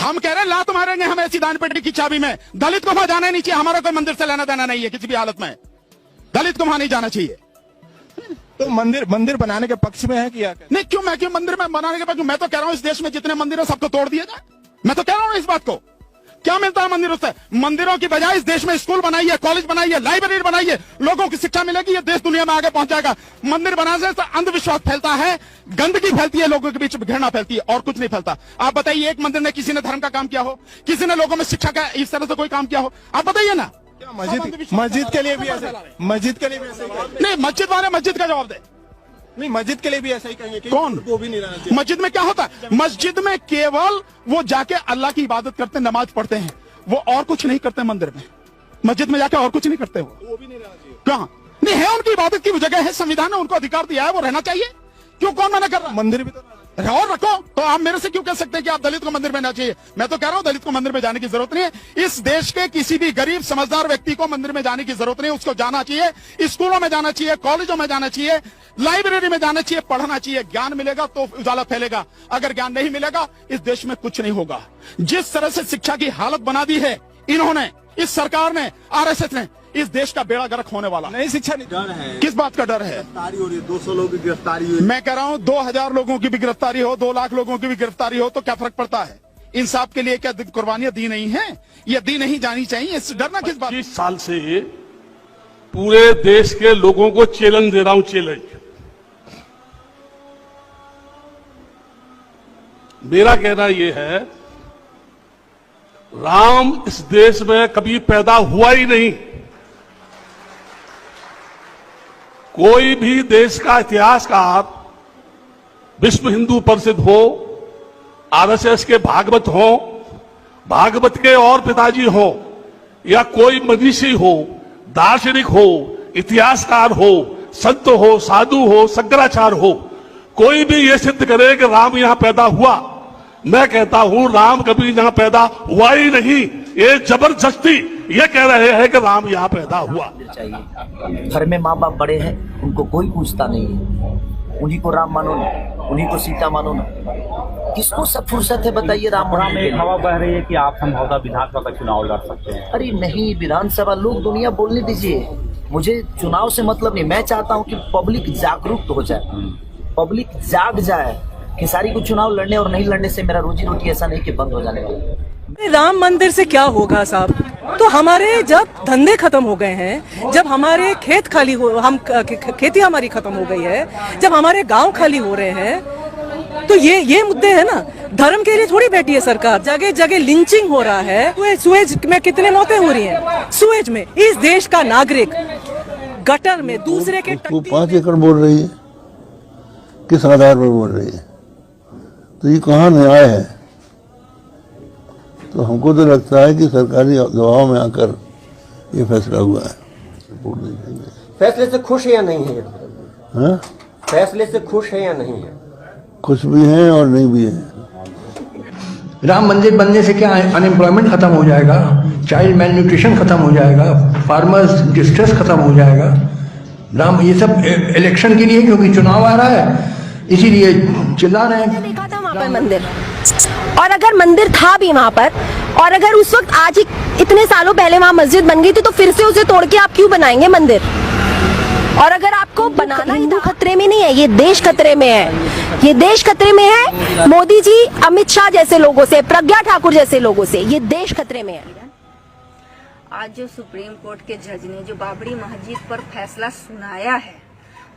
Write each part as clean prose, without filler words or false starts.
हम कह रहे हैं लात मारेंगे हम ऐसी दान पेटी की चाबी में। दलित को वहां जाना नहीं चाहिए, हमारा कोई मंदिर से लेना देना नहीं है किसी भी हालत में। दलित को वहां नहीं जाना चाहिए। तो मंदिर बनाने के पक्ष में है कि क्या? नहीं, क्यों मंदिर में बनाने के पक्ष में? मैं तो कह रहा हूं इस देश में जितने मंदिर है सबको तोड़ दिया जाए। मैं तो कह रहा हूं इस बात को। क्या मिलता है मंदिरों से? मंदिरों की बजाय इस देश में स्कूल बनाइए, कॉलेज बनाइए, लाइब्रेरी बनाइए, लोगों की शिक्षा मिलेगी, ये देश दुनिया में आगे पहुंच जाएगा। मंदिर बनाने से अंधविश्वास फैलता है, गंदगी फैलती है, लोगों के बीच घृणा फैलती है, और कुछ नहीं फैलता। आप बताइए एक मंदिर ने किसी ने धर्म का काम किया हो, किसी ने लोगों में शिक्षा का इस तरह से कोई काम किया हो? आप बताइए ना। मस्जिद के लिए भी ऐसा नहीं, मस्जिद वाले मस्जिद का जवाब दे। नहीं, मस्जिद के लिए भी ऐसा ही कहेंगे कि कौन? वो भी नहीं रहना चाहिए। मस्जिद में क्या होता है? मस्जिद में केवल वो जाके अल्लाह की इबादत करते, नमाज पढ़ते हैं, वो और कुछ नहीं करते। मंदिर में, मस्जिद में जाके और कुछ नहीं करते। वो भी नहीं रहना चाहिए। कहाँ नहीं है? उनकी इबादत की जगह है, संविधान ने उनको अधिकार दिया है, वो रहना चाहिए। क्यों, कौन मना कर रहा? मंदिर भी तो और रखो। तो आप मेरे से क्यों कह सकते हैं कि आप दलित को मंदिर में जाना चाहिए? मैं तो कह रहा हूं दलित को मंदिर में जाने की जरूरत नहीं है। इस देश के किसी भी गरीब समझदार व्यक्ति को मंदिर में जाने की जरूरत नहीं है। उसको जाना चाहिए, स्कूलों में जाना चाहिए, कॉलेजों में जाना चाहिए, लाइब्रेरी में जाना चाहिए, पढ़ना चाहिए। ज्ञान मिलेगा तो उजाला फैलेगा, अगर ज्ञान नहीं मिलेगा इस देश में कुछ नहीं होगा। जिस तरह से शिक्षा की हालत बना दी है इन्होंने, इस सरकार ने, आरएसएस ने, इस देश का बेड़ा गर्क होने वाला। नहीं, शिक्षा नहीं। डर है। किस बात का डर है? गिरफ्तारी हो रही है, 200 लोगों की गिरफ्तारी हुई। मैं कह रहा हूं 2000 लोगों की भी गिरफ्तारी हो, 2 लाख लोगों की भी गिरफ्तारी हो तो क्या फर्क पड़ता है? इंसाफ के लिए क्या कुर्बानियां दी नहीं है? ये दी नहीं जानी चाहिए। डरना किस बात? 25 साल से पूरे देश के लोगों को चैलेंज दे रहा हूं। चैलेंज मेरा कहना यह है, राम इस देश में कभी पैदा हुआ ही नहीं। कोई भी देश का इतिहासकार, विश्व हिंदू परिषद हो, आरएसएस के भागवत हो, भागवत के और पिताजी हो, या कोई मनीषी हो, दार्शनिक हो, इतिहासकार हो, संत हो, साधु हो, शंकराचार्य हो, कोई भी ये सिद्ध करे कि राम यहां पैदा हुआ, मैं कहता हूं राम कभी यहां पैदा हुआ ही नहीं। ये जबरदस्ती ये कह रहे हैं कि राम यहां पैदा हुआ। चाहिए घर में माँ बाप बड़े हैं, उनको कोई पूछता नहीं है। उन्हीं को राम मानो ना, उन्हीं को सीता मानो ना। किसको सब फुर्सत है बताइए? राम में एक हवा बह रही है कि आप संभवतः विधानसभा का चुनाव लड़ सकते हैं। अरे नहीं, विधानसभा लोग दुनिया बोलने दीजिए, मुझे चुनाव से मतलब नहीं। मैं चाहता हूँ कि पब्लिक जागरूक हो जाए, पब्लिक जाग जाए। खेसारी को चुनाव लड़ने और नहीं लड़ने से मेरा रोजी रोटी ऐसा नहीं कि बंद हो जाने वाला। राम मंदिर से क्या होगा साहब? तो हमारे जब धंधे खत्म हो गए हैं, जब हमारे खेत खाली हो, हम खेती हमारी खत्म हो गई है, जब हमारे गांव खाली हो रहे हैं, तो ये मुद्दे है ना। धर्म के लिए थोड़ी बैठी है सरकार। जगह जगह लिंचिंग हो रहा है। सुएज में कितने मौतें हो रही हैं? सुएज में इस देश का नागरिक गटर में दूसरे के 5 एकड़ बोल रही है, किस आधार पर बोल रही है? तो ये कहाँ न्याय है? तो हमको तो लगता है कि सरकारी दबाव में आकर ये फैसला हुआ है। सपोर्ट नहीं देंगे। फैसले से खुश है या नहीं है? हाँ? फैसले से खुश है या नहीं है? खुश भी हैं और नहीं भी हैं। राम मंदिर बनने से क्या अनएम्प्लॉयमेंट खत्म हो जाएगा, चाइल्ड मेल न्यूट्रिशन खत्म हो जाएगा, फार्मर्स डिस्ट्रेस खत्म हो जाएगा। राम ये सब इलेक्शन के लिए, क्योंकि चुनाव आ रहा है इसीलिए चिल्ला रहे हैं। देखा था वहाँ पर मंदिर, और अगर मंदिर था भी वहाँ पर, और अगर उस वक्त आज इतने सालों पहले वहाँ मस्जिद बन गई थी, तो फिर से उसे तोड़ के आप क्यों बनाएंगे मंदिर? और अगर आपको बनाना, हिंदू खतरे में नहीं है, ये देश खतरे में है। ये देश खतरे में है मोदी जी, अमित शाह जैसे लोगों से, प्रज्ञा ठाकुर जैसे लोगों से। ये देश खतरे में है। आज जो सुप्रीम कोर्ट के जज ने जो बाबरी मस्जिद पर फैसला सुनाया है,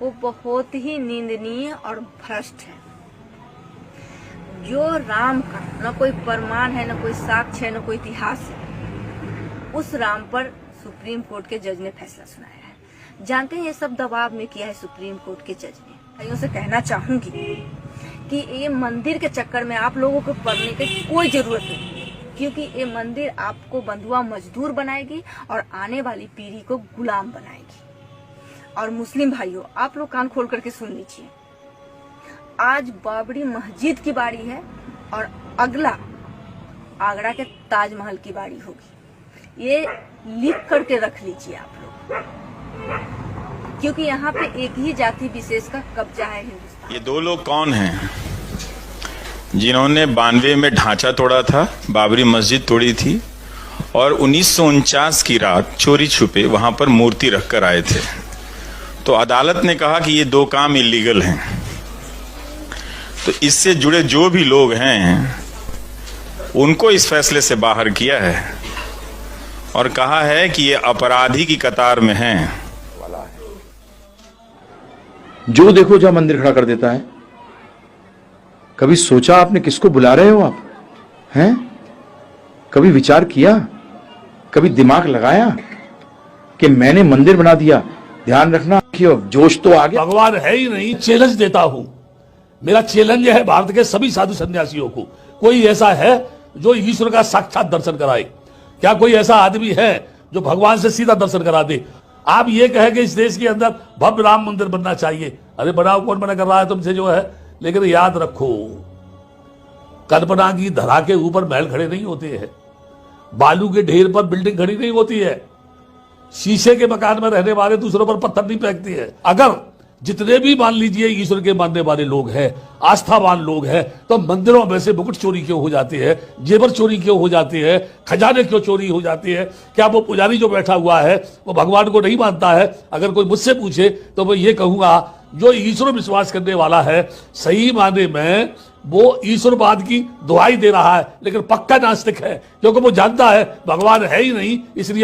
वो बहुत ही निंदनीय और भ्रष्ट है। जो राम का न कोई प्रमाण है, न कोई साक्ष्य है, न कोई इतिहास है, उस राम पर सुप्रीम कोर्ट के जज ने फैसला सुनाया है। जानते हैं ये सब दबाव में किया है सुप्रीम कोर्ट के जज ने। भाइयों से कहना चाहूंगी कि ये मंदिर के चक्कर में आप लोगों को पढ़ने की कोई जरूरत नहीं, क्योंकि ये मंदिर आपको बंधुआ मजदूर बनाएगी और आने वाली पीढ़ी को गुलाम बनाएगी। और मुस्लिम भाइयों, आप लोग कान खोल करके सुन लीजिए, आज बाबरी मस्जिद की बारी है और अगला आगरा के ताजमहल की बारी होगी। ये लिख करके रख लीजिए आप लोग, क्योंकि यहाँ पे एक ही जाति विशेष का कब्जा है हिंदुस्तान। ये 2 लोग कौन हैं जिन्होंने 92 में ढांचा तोड़ा था, बाबरी मस्जिद तोड़ी थी और 1949 की रात चोरी छुपे वहां पर मूर्ति रखकर आए थे। तो अदालत ने कहा कि ये दो काम इलीगल हैं। तो इससे जुड़े जो भी लोग हैं उनको इस फैसले से बाहर किया है और कहा है कि ये अपराधी की कतार में हैं। जो देखो जहां मंदिर खड़ा कर देता है। कभी सोचा आपने किसको बुला रहे हो आप? हैं? कभी विचार किया? कभी दिमाग लगाया कि मैंने मंदिर बना दिया? ध्यान रखना कि जोश तो आ गया। भगवान है ही नहीं। चैलेंज देता हूं, मेरा चैलेंज है भारत के सभी साधु सन्यासियों को, कोई ऐसा है जो ईश्वर का साक्षात दर्शन कराए? क्या कोई ऐसा आदमी है जो भगवान से सीधा दर्शन करा दे? आप ये कहें कि इस देश के अंदर भव्य राम मंदिर बनना चाहिए, अरे बनाओ, कौन मना कर रहा है तुमसे जो है। लेकिन याद रखो, कल्पना की धरा के ऊपर महल खड़े नहीं होते हैं, बालू के ढेर पर बिल्डिंग खड़ी नहीं होती है, शीशे के मकान में रहने वाले दूसरों पर पत्थर नहीं फेंकते हैं। अगर जितने भी मान लीजिए ईश्वर के मानने वाले लोग हैं, आस्थावान लोग हैं, तो मंदिरों में से मुकुट चोरी क्यों हो जाते हैं, जेवर चोरी क्यों हो जाते हैं, खजाने क्यों चोरी हो जाते हैं? क्या वो पुजारी जो बैठा हुआ है वो भगवान को नहीं मानता है? अगर कोई मुझसे पूछे तो मैं ये कहूंगा, जो ईश्वर विश्वास करने वाला है सही माने में वो ईश्वरवाद की दुहाई दे रहा है, लेकिन पक्का नास्तिक है, क्योंकि वो जानता है भगवान है ही नहीं, इसलिए